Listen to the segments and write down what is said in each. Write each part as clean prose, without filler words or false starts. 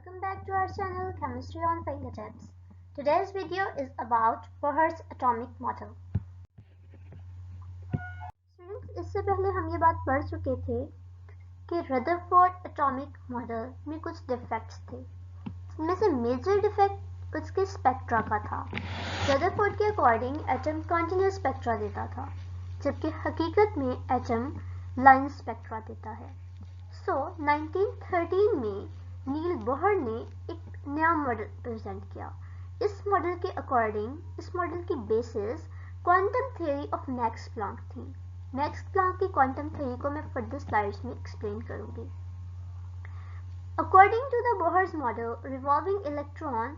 Welcome back to our channel Chemistry on Fingertips. Today's video is about Bohr's atomic model. Students, इससे पहले हम ये बात पढ़ चुके थे कि रदरफोर्ड एटॉमिक मॉडल में कुछ डिफेक्ट्स थे। इनमें से मेजर डिफेक्ट उसके स्पेक्ट्रा का था। रदरफोर्ड के अकॉर्डिंग एटम कॉन्टिन्यूस स्पेक्ट्रा देता था, जबकि हकीकत में एटम लाइन स्पेक्ट्रा देता है। 1913 में नील बोहर ने एक नया मॉडल प्रेजेंट किया। इस मॉडल की basis quantum theory of Max Planck थी। मैक्स प्लैंक की क्वांटम थ्योरी को मैं फर्दर स्लाइड्स में एक्सप्लेन करूंगी। According to the Bohr's model, revolving electron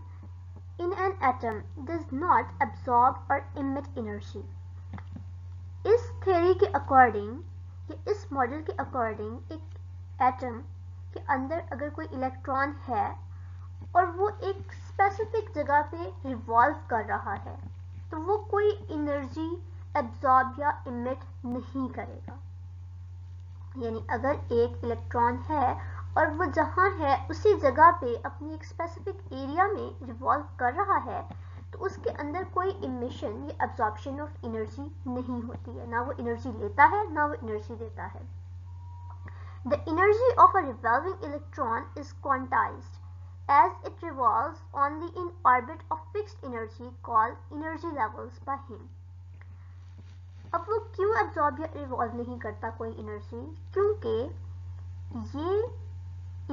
in an atom does not absorb or emit energy. इस थ्योरी के according, इस model के अकॉर्डिंग, एक एटम के अंदर अगर कोई इलेक्ट्रॉन है और वो एक स्पेसिफिक जगह पे रिवॉल्व कर रहा है, तो वो कोई एनर्जी एब्जॉर्ब या इमिट नहीं करेगा। यानी अगर एक इलेक्ट्रॉन है और वो जहां है उसी जगह पे अपनी एक स्पेसिफिक एरिया में रिवॉल्व कर रहा है, तो उसके अंदर कोई इमिशन या एब्जॉर्प्शन ऑफ एनर्जी नहीं होती है। ना वो एनर्जी लेता है, ना वो एनर्जी देता है। The energy of a revolving electron is quantized as it revolves only in orbit of fixed energy called energy levels by him. अब वो क्यों एब्जॉर्ब या रिवॉल्व नहीं करता कोई एनर्जी? क्योंकि ये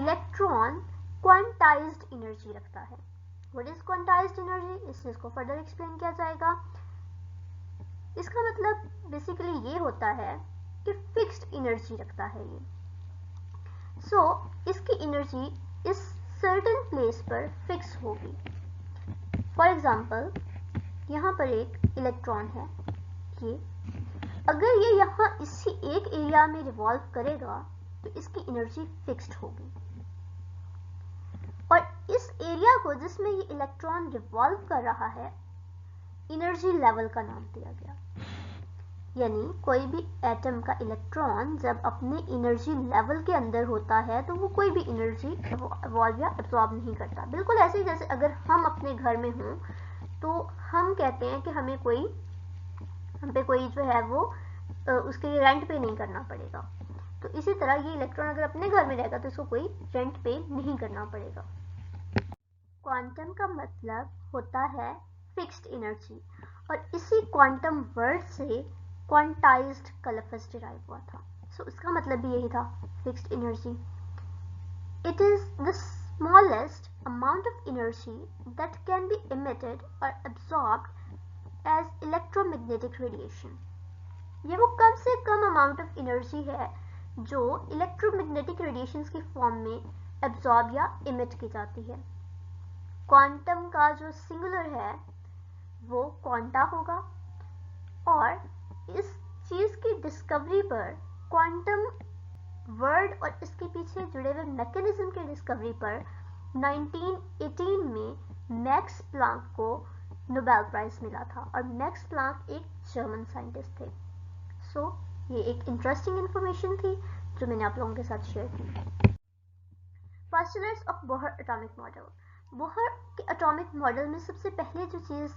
इलेक्ट्रॉन क्वांटाइज्ड एनर्जी रखता है। What is quantized energy? इस चीज को फर्दर एक्सप्लेन किया जाएगा। इसका मतलब बेसिकली ये होता है कि फिक्स्ड एनर्जी रखता है ये। इसकी एनर्जी इस सर्टेन प्लेस पर फिक्स होगी। फॉर एग्जाम्पल, यहाँ पर एक इलेक्ट्रॉन है, ये अगर ये यहाँ इसी एक एरिया में रिवॉल्व करेगा तो इसकी एनर्जी फिक्स्ड होगी, और इस एरिया को जिसमें ये इलेक्ट्रॉन रिवॉल्व कर रहा है एनर्जी लेवल का नाम दिया गया। यानी कोई भी एटम का इलेक्ट्रॉन जब अपने एनर्जी लेवल के अंदर होता है तो वो कोई भी एनर्जी इवॉल्व या एब्जॉर्ब नहीं करता। बिल्कुल ऐसे ही जैसे अगर हम अपने घर में हों तो हम कहते हैं कि हम पे कोई जो है वो उसके लिए रेंट पे नहीं करना पड़ेगा। तो इसी तरह ये इलेक्ट्रॉन अगर अपने घर में रहेगा तो इसको कोई रेंट पे नहीं करना पड़ेगा। क्वांटम का मतलब होता है फिक्स्ड एनर्जी, और इसी क्वांटम वर्ड से क्वांटाइज्ड का लफ्ज डिराइव हुआ था। इसका मतलब भी यही था, fixed energy. It is the smallest amount of energy that can be emitted और एब्जॉर्ब्ड एज इलेक्ट्रोमैग्नेटिक रेडिएशन। ये वो कम से कम अमाउंट ऑफ एनर्जी है जो इलेक्ट्रोमैग्नेटिक रेडिएशंस की फॉर्म में एब्जॉर्ब या इमिट की जाती है। क्वांटम का जो सिंगुलर है वो क्वांटा होगा, और इस चीज की डिस्कवरी पर, क्वांटम वर्ड और इसके पीछे जुड़े हुए मैकेनिज्म के डिस्कवरी पर 1918 में मैक्स प्लैंक को नोबेल प्राइज मिला था, और मैक्स प्लैंक एक जर्मन साइंटिस्ट थे। ये एक इंटरेस्टिंग इंफॉर्मेशन थी जो मैंने आप लोगों के साथ शेयर की। Postulates of Bohr atomic model. Bohr के एटॉमिक मॉडल में सबसे पहले जो चीज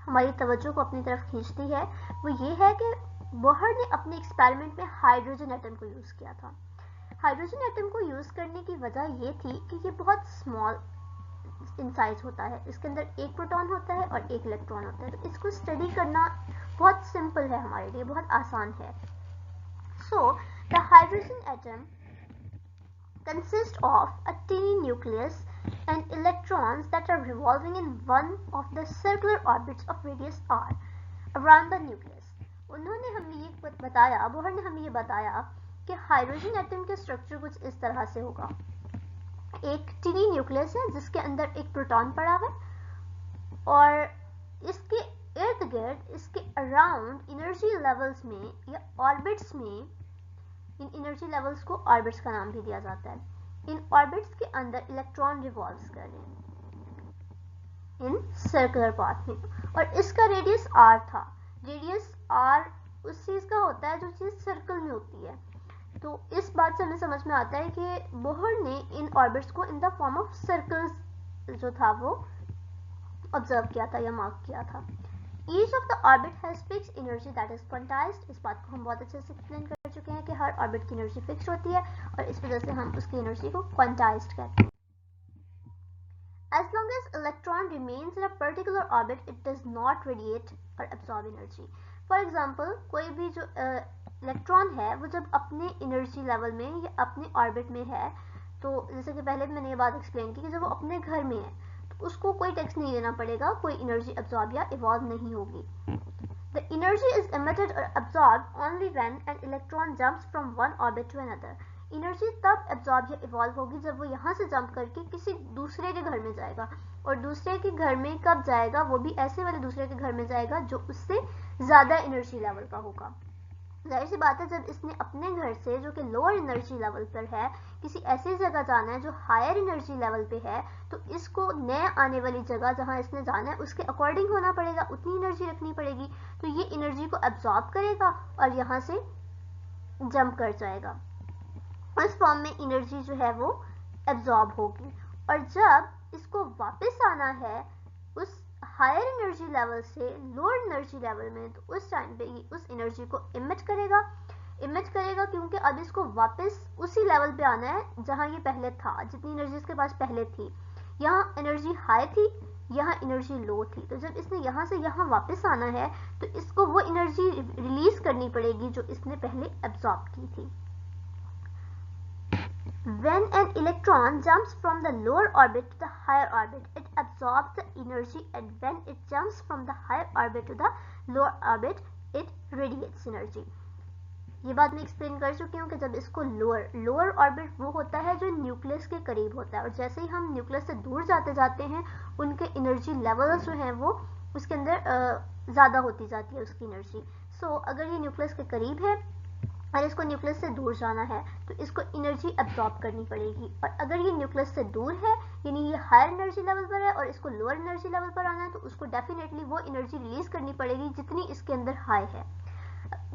हमारी तवज्जो को अपनी तरफ खींचती है वो ये है कि बोहर ने अपने एक्सपेरिमेंट में हाइड्रोजन एटम को यूज किया था। हाइड्रोजन एटम को यूज करने की वजह ये थी कि ये बहुत स्मॉल इन साइज होता है, इसके अंदर एक प्रोटॉन होता है और एक इलेक्ट्रॉन होता है, तो इसको स्टडी करना बहुत सिंपल है, हमारे लिए बहुत आसान है। The hydrogen atom consist of a teeny nucleus and electrons that are revolving in one of the circular orbits of radius r around the nucleus. उन्होंने हमें ये बताया, बोहर ने हमें ये बताया कि हाइड्रोजन एटम के स्ट्रक्चर कुछ इस तरह से होगा। एक टीनी न्यूक्लियस है जिसके अंदर एक प्रोटॉन पड़ा है, और इसके इर्द गिर्द, इसके अराउंड एनर्जी लेवल्स में या ऑर्बिट्स में, इन एनर्जी लेवल्स को ऑर्बिट्स का नाम भी दिया जाता है, इन ऑर्बिट्स के अंदर इलेक्ट्रॉन रिवॉल्व कर रहे हैं इन सर्कुलर पाथ में, और इसका रेडियस r था। रेडियस r उस चीज का होता है जो चीज सर्कल में होती है। तो इस बात से हमें समझ में आता है कि बोहर ने इन ऑर्बिट्स को in the form of circles जो था वो ऑब्जर्व किया था या मार्क किया था। Each of the orbit has fixed energy that is quantized. इस बात को हम बहुत अच्छे से एक्सप्लेन कर चुके हैं कि हर ऑर्बिट की एनर्जी फिक्स होती है और इस वजह से हम उसकी एनर्जी को क्वांटाइज्ड कहते हैं। As long as electron remains in a particular orbit, it does not radiate or absorb energy. For example, कोई भी जो इलेक्ट्रॉन है वो जब अपने एनर्जी लेवल में या अपने ऑर्बिट में है, तो जैसे कि पहले मैंने ये बात एक्सप्लेन की कि जब वो अपने घर में है तो उसको कोई टैक्स नहीं देना पड़ेगा, कोई एनर्जी अब्सॉर्ब या इवॉल्व नहीं होगी। The energy is emitted or absorbed only when an electron jumps from one orbit to another. Energy तब एब्जॉर्ब या इवॉल्व होगी जब वो यहाँ से जंप करके किसी दूसरे के घर में जाएगा, और दूसरे के घर में कब जाएगा, वो भी ऐसे वाले दूसरे के घर में जाएगा जो उससे ज़्यादा एनर्जी लेवल का होगा। जाहिर सी बात है, जब इसने अपने घर से जो कि लोअर एनर्जी लेवल पर है किसी ऐसी जगह जाना है जो हायर एनर्जी लेवल पे है, तो इसको नए आने वाली जगह जहाँ इसने जाना है उसके अकॉर्डिंग होना पड़ेगा, उतनी एनर्जी रखनी पड़ेगी। तो ये एनर्जी को एब्जॉर्ब करेगा और यहाँ से जंप कर जाएगा। उस फॉर्म में एनर्जी जो है वो एब्जॉर्ब होगी, और जब इसको वापस आना है उस हायर एनर्जी लेवल से लोअर एनर्जी लेवल में, तो उस टाइम पे ये उस एनर्जी को इमिट करेगा क्योंकि अब इसको वापस उसी लेवल पे आना है जहां ये पहले था, जितनी एनर्जी इसके पास पहले थी। यहाँ एनर्जी हाई थी, यहाँ एनर्जी लो थी, तो जब इसने यहाँ से यहाँ वापस आना है तो इसको वो एनर्जी रिलीज करनी पड़ेगी जो इसने पहले एब्जॉर्ब की थी। When an electron jumps from the lower orbit to the higher orbit, it absorbs the energy, and when it jumps from the higher orbit to the lower orbit, it radiates energy. ये बात मैं explain कर चुकी हूँ कि जब इसको lower orbit वो होता है जो न्यूक्लियस के करीब होता है, और जैसे ही हम न्यूक्लियस से दूर जाते जाते हैं उनके एनर्जी लेवल्स जो हैं वो उसके अंदर ज़्यादा होती जाती है उसकी एनर्जी। सो अगर ये न्यूक्लियस के करीब है और इसको न्यूक्लियस से दूर जाना है तो इसको एनर्जी एब्जॉर्ब करनी पड़ेगी, और अगर ये न्यूक्लियस से दूर है यानी ये हायर एनर्जी लेवल पर है और इसको लोअर एनर्जी लेवल पर आना है, तो उसको डेफिनेटली वो एनर्जी रिलीज करनी पड़ेगी जितनी इसके अंदर हाई है।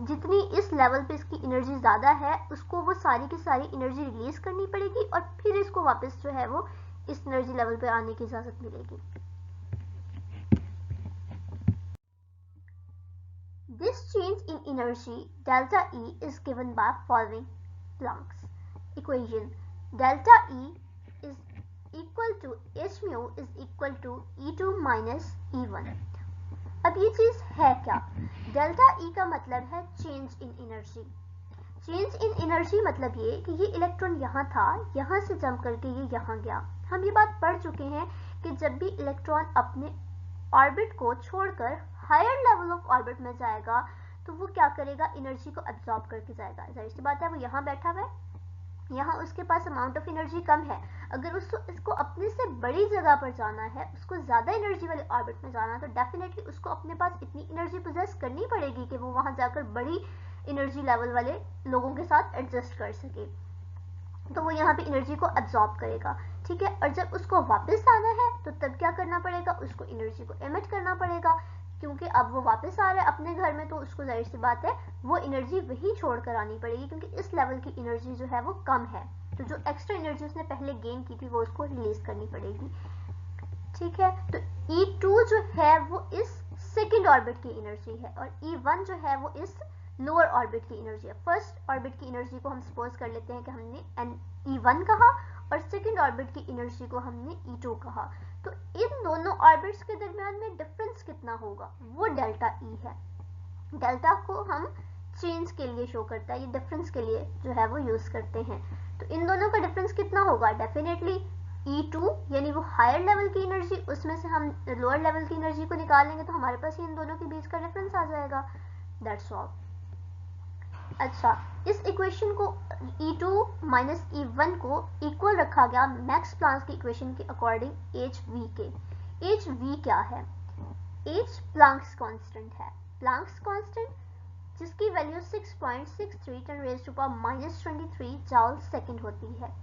जितनी इस लेवल पे इसकी एनर्जी ज़्यादा है उसको वो सारी की सारी एनर्जी रिलीज करनी पड़ेगी, और फिर इसको वापस जो है वो इस एनर्जी लेवल पे आने की इजाज़त मिलेगी। This change in energy delta E is given by following Planck's equation. Delta E is equal to h mu is equal to E2 minus E1. अब ये चीज है क्या? डेल्टा E का मतलब है change in energy. Change in energy मतलब ये कि ये इलेक्ट्रॉन यहाँ था, यहाँ से जंप करके ये यहाँ गया। हम ये बात पढ़ चुके हैं कि जब भी इलेक्ट्रॉन अपने ऑर्बिट को छोड़कर हायर लेवल ऑफ ऑर्बिट में जाएगा तो वो क्या करेगा, एनर्जी को एब्जॉर्ब करके जाएगा। जाहिर सी बात है, वो यहाँ बैठा हुआ है, यहाँ उसके पास अमाउंट ऑफ एनर्जी कम है, अगर इसको अपने से बड़ी जगह पर जाना है, उसको ज़्यादा एनर्जी वाले ऑर्बिट में जाना है, तो डेफिनेटली उसको अपने पास इतनी एनर्जी पोजेस करनी पड़ेगी कि वो वहाँ जाकर बड़ी एनर्जी लेवल वाले लोगों के साथ एडजस्ट कर सके, तो वो यहाँ पे एनर्जी को एब्जॉर्ब करेगा। ठीक है, और जब उसको वापस आना है तो तब क्या करना पड़ेगा, उसको एनर्जी को एमिट करना पड़ेगा, क्योंकि अब वो वापस आ रहा है अपने घर में, तो उसको जाहिर सी बात है वो एनर्जी वही छोड़ कर आनी पड़ेगी, क्योंकि इस लेवल की एनर्जी जो है वो कम है, तो जो एक्स्ट्रा एनर्जी उसने पहले गेन की थी वो उसको रिलीज करनी पड़ेगी। ठीक है, तो E2 जो है वो इस सेकेंड ऑर्बिट की एनर्जी है, और E1 जो है वो इस लोअर ऑर्बिट की एनर्जी है। फर्स्ट ऑर्बिट की एनर्जी को हम सपोज कर लेते हैं कि हमने E1 कहा, और सेकेंड ऑर्बिट की एनर्जी को हमने E2 कहा, तो इन दोनों ऑर्बिट्स के दरमियान में डिफरेंस कितना होगा, वो डेल्टा E है। डेल्टा को हम चेंज के लिए शो करता है, ये डिफरेंस के लिए जो है वो यूज करते हैं। तो इन दोनों का डिफरेंस कितना होगा, डेफिनेटली E2 यानी वो हायर लेवल की एनर्जी, उसमें से हम लोअर लेवल की एनर्जी को निकालेंगे तो हमारे पास इन दोनों के बीच का डिफरेंस आ जाएगा। That's all. अच्छा, इस इक्वेशन को E2 माइनस E1 को इक्वल रखा गया मैक्स प्लांक की इक्वेशन के अकॉर्डिंग hv के। hv क्या है, h प्लांक्स कांस्टेंट है। प्लांक्स कांस्टेंट जिसकी value 6.63 10 raised to power -23 joule second होती है।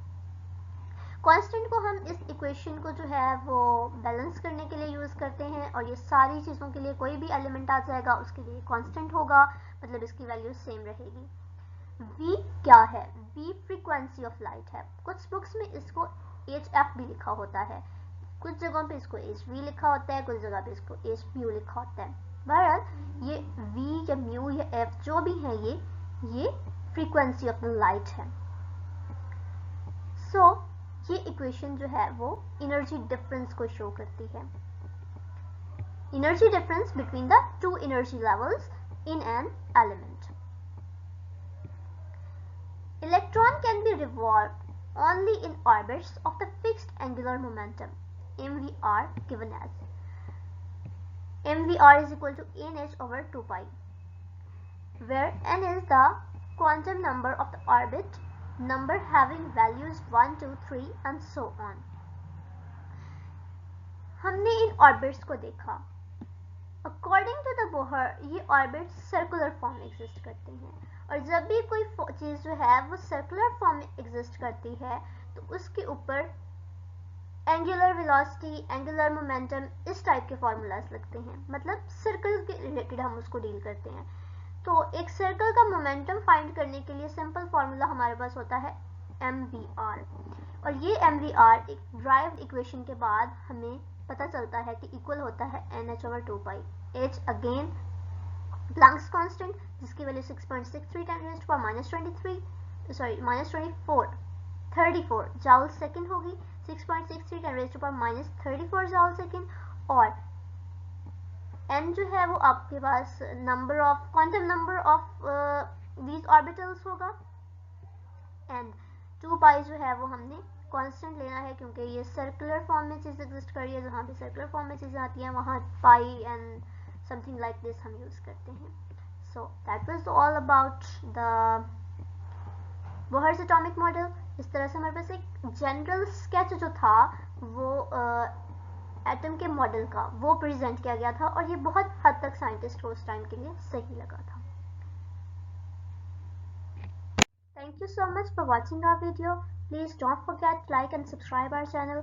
कांस्टेंट को हम इस इक्वेशन को जो है वो बैलेंस करने के लिए यूज करते हैं, और ये सारी चीज़ों के लिए कोई भी एलिमेंट आ जाएगा उसके लिए कांस्टेंट होगा, मतलब इसकी वैल्यू सेम रहेगी। v क्या है? v फ्रीक्वेंसी ऑफ लाइट है। कुछ बुक्स में इसको hf भी लिखा होता है, कुछ जगहों पे इसको hv लिखा होता है, कुछ जगह पे इसको hmu लिखा होता है। बहरहाल ये v या म्यू या f जो भी है ये फ्रीक्वेंसी ऑफ द लाइट है। सो ये इक्वेशन जो है वो एनर्जी डिफरेंस को शो करती है। Energy difference between the two energy levels in an element. Electron can be revolved only in orbits of the fixed angular momentum mvr given as mvr is equal to nh over 2 pi, where n is the quantum number of the orbit, number having values 1, 2, 3 and so on. हमने इन orbits को देखा। According to the Bohr ये orbits circular form में exist करते हैं, और जब भी कोई चीज़ जो है वो सर्कुलर फॉर्म में एग्जिस्ट करती है तो उसके ऊपर एंगुलर वेलोसिटी, एंगुलर मोमेंटम, इस टाइप के फॉर्मूलाज लगते हैं। मतलब सर्कल के रिलेटेड हम उसको डील करते हैं। तो एक सर्कल का मोमेंटम फाइंड करने के लिए सिंपल फॉर्मूला हमारे पास होता है mvr, और ये mvr एक ड्राइव्ड इक्वेशन के बाद हमें पता चलता है कि इक्वल होता है nh over 2 pi। h again Planck's constant जिसकी वैल्यू 6.63 34 जाउल सेकंड होगी। 6.63 34 जाउल सेकंड, और n जो है वो आपके पास number of quantum number of these orbitals होगा, एंड 2 पाई जो है वो हमने कांस्टेंट लेना है क्योंकि ये सर्कुलर फॉर्म में चीज़ एग्जिस्ट कर रही है। जहाँ पे सर्कुलर फॉर्म में चीज़ें आती हैं वहाँ पाई एंड समथिंग लाइक दिस हम यूज़ करते हैं। So that was all about the Bohr's atomic model. इस तरह से हमारे पास एक जनरल स्केच जो था वो एटम के मॉडल का वो प्रेजेंट किया गया था, और ये बहुत हद तक साइंटिस्ट को उस टाइम के लिए सही लगा था। Thank you so much for watching our video. Please don't forget to like and subscribe our channel.